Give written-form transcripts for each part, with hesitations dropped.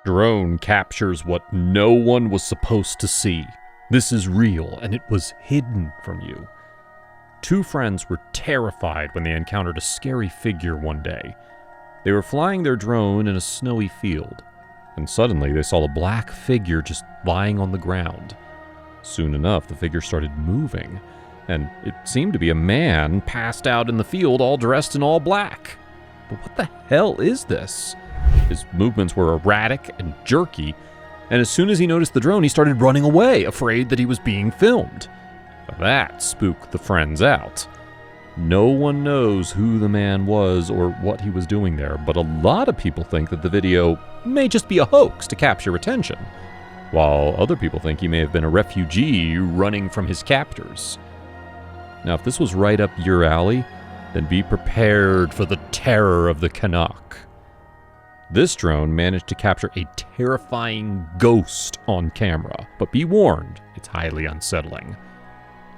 drone captures what no one was supposed to see. This is real, and it was hidden from you. Two friends were terrified when they encountered a scary figure one day. They were flying their drone in a snowy field, and suddenly they saw a black figure just lying on the ground. Soon enough, the figure started moving, and it seemed to be a man passed out in the field all dressed in all black. But what the hell is this? His movements were erratic and jerky, and as soon as he noticed the drone, he started running away, afraid that he was being filmed. That spooked the friends out. No one knows who the man was or what he was doing there, but a lot of people think that the video may just be a hoax to capture attention, while other people think he may have been a refugee running from his captors. Now, if this was right up your alley, then be prepared for the terror of the Canuck. This drone managed to capture a terrifying ghost on camera, but be warned, it's highly unsettling.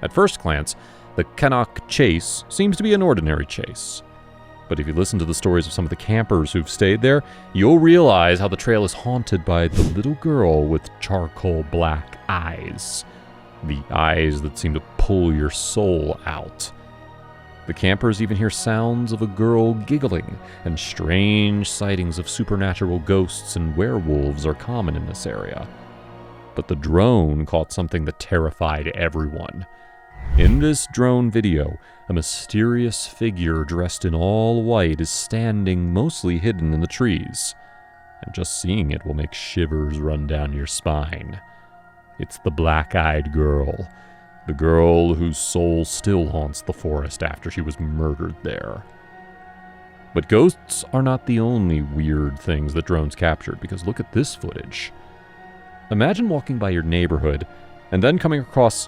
At first glance, the Canuck chase seems to be an ordinary chase. But if you listen to the stories of some of the campers who've stayed there, you'll realize how the trail is haunted by the little girl with charcoal black eyes. The eyes that seem to pull your soul out. The campers even hear sounds of a girl giggling, and strange sightings of supernatural ghosts and werewolves are common in this area. But the drone caught something that terrified everyone. In this drone video, a mysterious figure dressed in all white is standing mostly hidden in the trees, and just seeing it will make shivers run down your spine. It's the black-eyed girl, the girl whose soul still haunts the forest after she was murdered there. But ghosts are not the only weird things that drones captured, because look at this footage. Imagine walking by your neighborhood and then coming across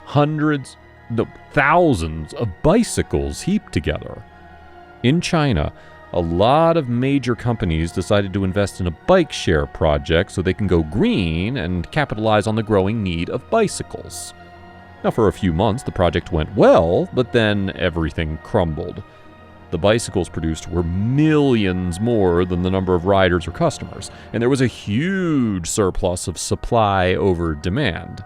thousands of bicycles heaped together. In China, a lot of major companies decided to invest in a bike share project so they can go green and capitalize on the growing need of bicycles. Now, for a few months, the project went well, but then everything crumbled. The bicycles produced were millions more than the number of riders or customers, and there was a huge surplus of supply over demand.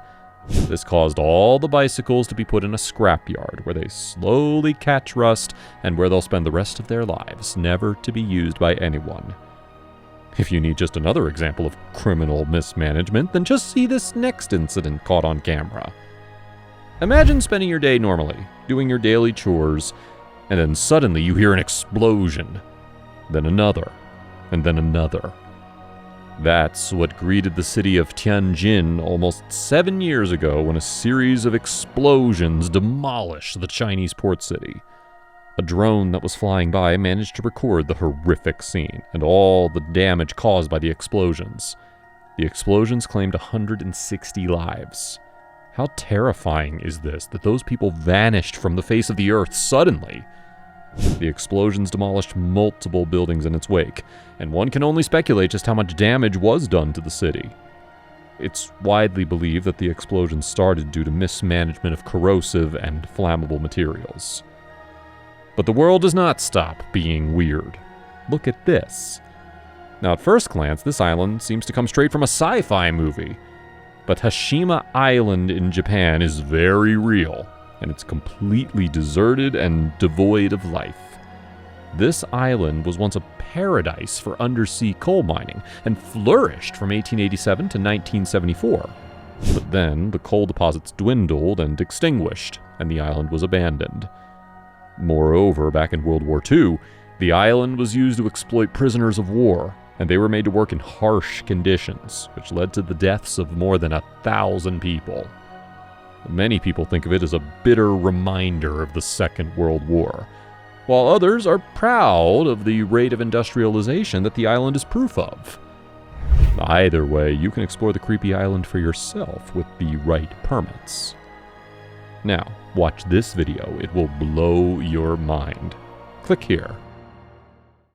This caused all the bicycles to be put in a scrapyard, where they slowly catch rust and where they'll spend the rest of their lives, never to be used by anyone. If you need just another example of criminal mismanagement, then just see this next incident caught on camera. Imagine spending your day normally, doing your daily chores, and then suddenly you hear an explosion, then another, and then another. That's what greeted the city of Tianjin almost 7 years ago when a series of explosions demolished the Chinese port city. A drone that was flying by managed to record the horrific scene and all the damage caused by the explosions. The explosions claimed 160 lives. How terrifying is this, that those people vanished from the face of the earth suddenly? The explosions demolished multiple buildings in its wake, and one can only speculate just how much damage was done to the city. It's widely believed that the explosion started due to mismanagement of corrosive and flammable materials. But the world does not stop being weird. Look at this. Now, at first glance, this island seems to come straight from a sci-fi movie. But Hashima Island in Japan is very real, and it's completely deserted and devoid of life. This island was once a paradise for undersea coal mining and flourished from 1887 to 1974. But then the coal deposits dwindled and extinguished, and the island was abandoned. Moreover, back in World War II, the island was used to exploit prisoners of war, and they were made to work in harsh conditions, which led to the deaths of more than 1,000 people. Many people think of it as a bitter reminder of the Second World War, while others are proud of the rate of industrialization that the island is proof of. Either way, you can explore the creepy island for yourself with the right permits. Now, watch this video. It will blow your mind. Click here.